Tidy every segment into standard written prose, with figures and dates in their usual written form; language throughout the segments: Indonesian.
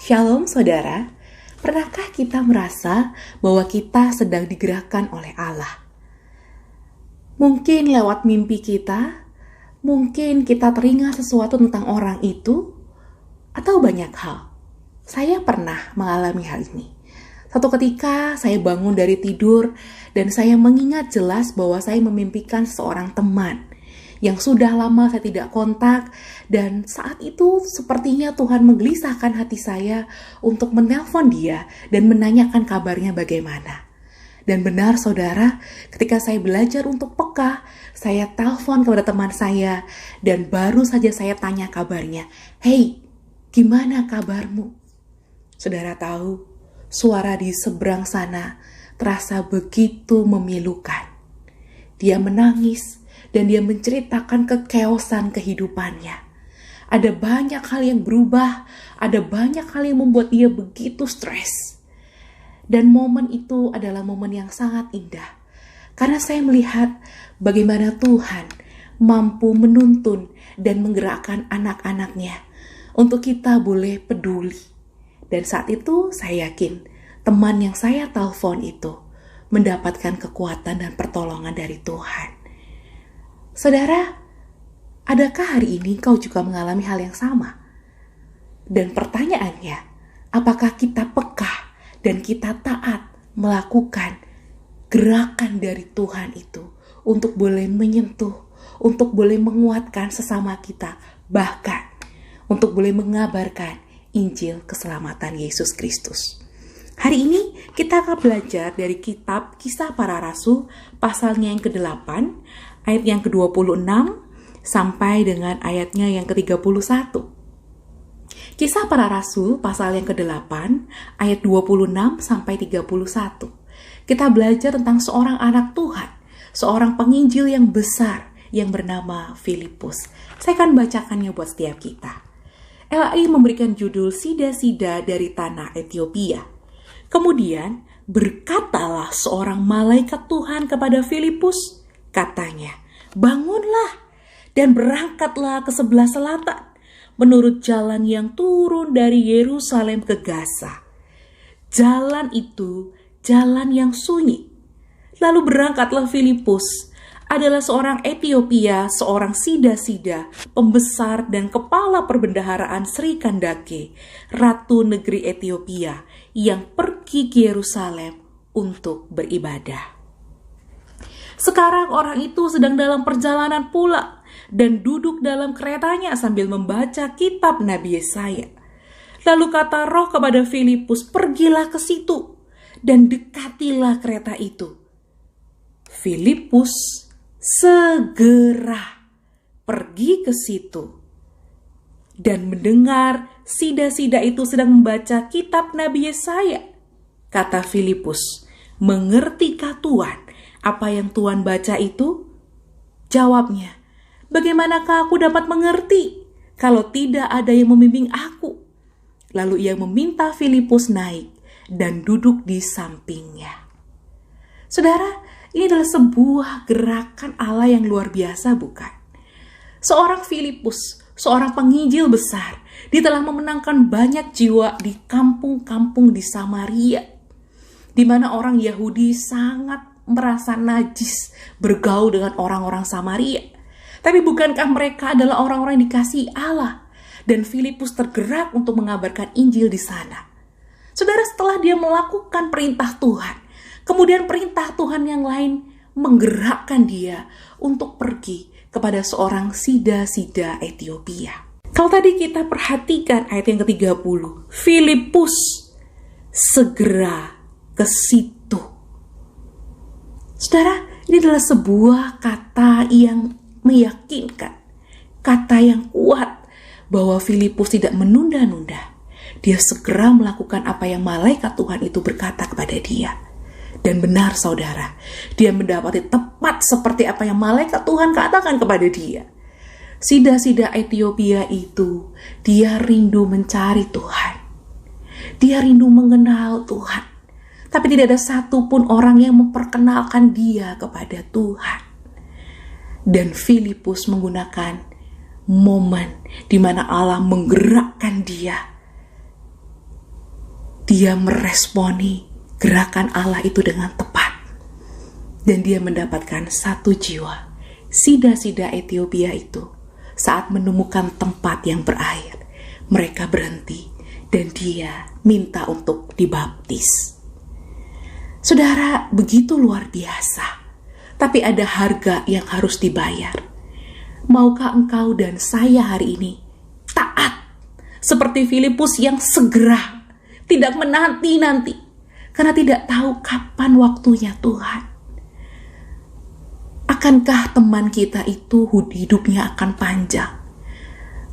Shalom saudara, pernahkah kita merasa bahwa kita sedang digerakkan oleh Allah? Mungkin lewat mimpi kita, mungkin kita teringat sesuatu tentang orang itu, atau banyak hal. Saya pernah mengalami hal ini. Satu ketika saya bangun dari tidur dan saya mengingat jelas bahwa saya memimpikan seorang teman yang sudah lama saya tidak kontak, dan saat itu sepertinya Tuhan menggelisahkan hati saya untuk menelpon dia dan menanyakan kabarnya bagaimana. Dan benar saudara, ketika saya belajar untuk peka, saya telepon kepada teman saya dan baru saja saya tanya kabarnya. "Hey, gimana kabarmu?" Saudara tahu, suara di seberang sana terasa begitu memilukan. Dia menangis dan dia menceritakan kekeosan kehidupannya. Ada banyak hal yang berubah, ada banyak hal yang membuat dia begitu stres. Dan momen itu adalah momen yang sangat indah. Karena saya melihat bagaimana Tuhan mampu menuntun dan menggerakkan anak-anaknya untuk kita boleh peduli. Dan saat itu saya yakin teman yang saya telepon itu mendapatkan kekuatan dan pertolongan dari Tuhan. Saudara, adakah hari ini kau juga mengalami hal yang sama? Dan pertanyaannya, apakah kita peka dan kita taat melakukan gerakan dari Tuhan itu untuk boleh menyentuh, untuk boleh menguatkan sesama kita, bahkan untuk boleh mengabarkan Injil keselamatan Yesus Kristus. Hari ini kita akan belajar dari kitab Kisah Para Rasul pasalnya yang ke-8, ayat yang ke-26 sampai dengan ayatnya yang ke-31. Kisah Para Rasul pasal yang ke-8 ayat 26 sampai 31. Kita belajar tentang seorang anak Tuhan, seorang penginjil yang besar yang bernama Filipus. Saya akan bacakannya buat setiap kita. LAI memberikan judul Sida-sida dari tanah Ethiopia. Kemudian berkatalah seorang malaikat Tuhan kepada Filipus, katanya, "Bangunlah dan berangkatlah ke sebelah selatan, menurut jalan yang turun dari Yerusalem ke Gaza. Jalan itu jalan yang sunyi." Lalu berangkatlah Filipus, adalah seorang Ethiopia, seorang Sida-sida, pembesar dan kepala perbendaharaan Sri Kandake, ratu negeri Ethiopia, yang pergi ke Yerusalem untuk beribadah. Sekarang orang itu sedang dalam perjalanan pulang dan duduk dalam keretanya sambil membaca kitab Nabi Yesaya. Lalu kata Roh kepada Filipus, "Pergilah ke situ dan dekatilah kereta itu." Filipus segera pergi ke situ dan mendengar Sida-sida itu sedang membaca kitab Nabi Yesaya. Kata Filipus, "Mengertikah Tuhan apa yang Tuhan baca itu?" Jawabnya, "Bagaimanakah aku dapat mengerti kalau tidak ada yang membimbing aku?" Lalu ia meminta Filipus naik dan duduk di sampingnya. Saudara, ini adalah sebuah gerakan Allah yang luar biasa, bukan? Seorang Filipus, seorang penginjil besar, dia telah memenangkan banyak jiwa di kampung-kampung di Samaria, di mana orang Yahudi sangat merasa najis bergaul dengan orang-orang Samaria. Tapi bukankah mereka adalah orang-orang yang dikasihi Allah? Dan Filipus tergerak untuk mengabarkan Injil di sana. Saudara, setelah dia melakukan perintah Tuhan, kemudian perintah Tuhan yang lain menggerakkan dia untuk pergi kepada seorang Sida-sida Ethiopia. Kalau tadi kita perhatikan ayat yang ke-30, Filipus segera ke situ. Saudara, ini adalah sebuah kata yang meyakinkan, kata yang kuat bahwa Filipus tidak menunda-nunda. Dia segera melakukan apa yang malaikat Tuhan itu berkata kepada dia. Dan benar saudara, dia mendapati tepat seperti apa yang malaikat Tuhan katakan kepada dia. Sida-sida Ethiopia itu, dia rindu mencari Tuhan. Dia rindu mengenal Tuhan. Tapi tidak ada satupun orang yang memperkenalkan dia kepada Tuhan. Dan Filipus menggunakan momen di mana Allah menggerakkan dia dia meresponi gerakan Allah itu dengan tepat. Dan dia mendapatkan 1 jiwa. Sida-sida Ethiopia itu saat menemukan tempat yang berair, mereka berhenti dan dia minta untuk dibaptis. Saudara, begitu luar biasa. Tapi ada harga yang harus dibayar. Maukah engkau dan saya hari ini taat seperti Filipus yang segera, tidak menanti-nanti, karena tidak tahu kapan waktunya Tuhan? Akankah teman kita itu hidupnya akan panjang?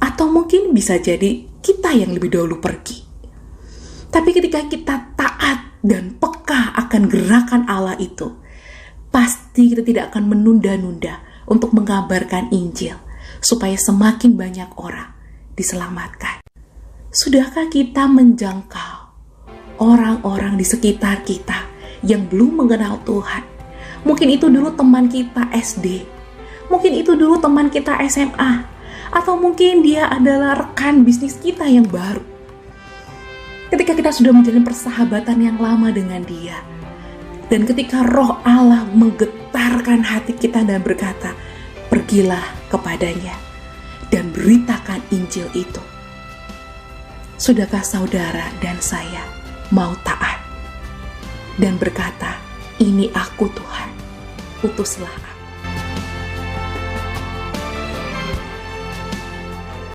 Atau mungkin bisa jadi kita yang lebih dahulu pergi. Tapi ketika kita taat dan peka akan gerakan Allah itu, pasti kita tidak akan menunda-nunda untuk mengabarkan Injil, supaya semakin banyak orang diselamatkan. Sudahkah kita menjangkau orang-orang di sekitar kita yang belum mengenal Tuhan? Mungkin itu dulu teman kita SD, mungkin itu dulu teman kita SMA, atau mungkin dia adalah rekan bisnis kita yang baru. Ketika kita sudah menjalin persahabatan yang lama dengan dia, dan ketika Roh Allah menggetarkan hati kita dan berkata, pergilah kepadanya dan beritakan Injil itu. Sudahkah saudara dan saya mau taat dan berkata, ini aku Tuhan, utuslah aku.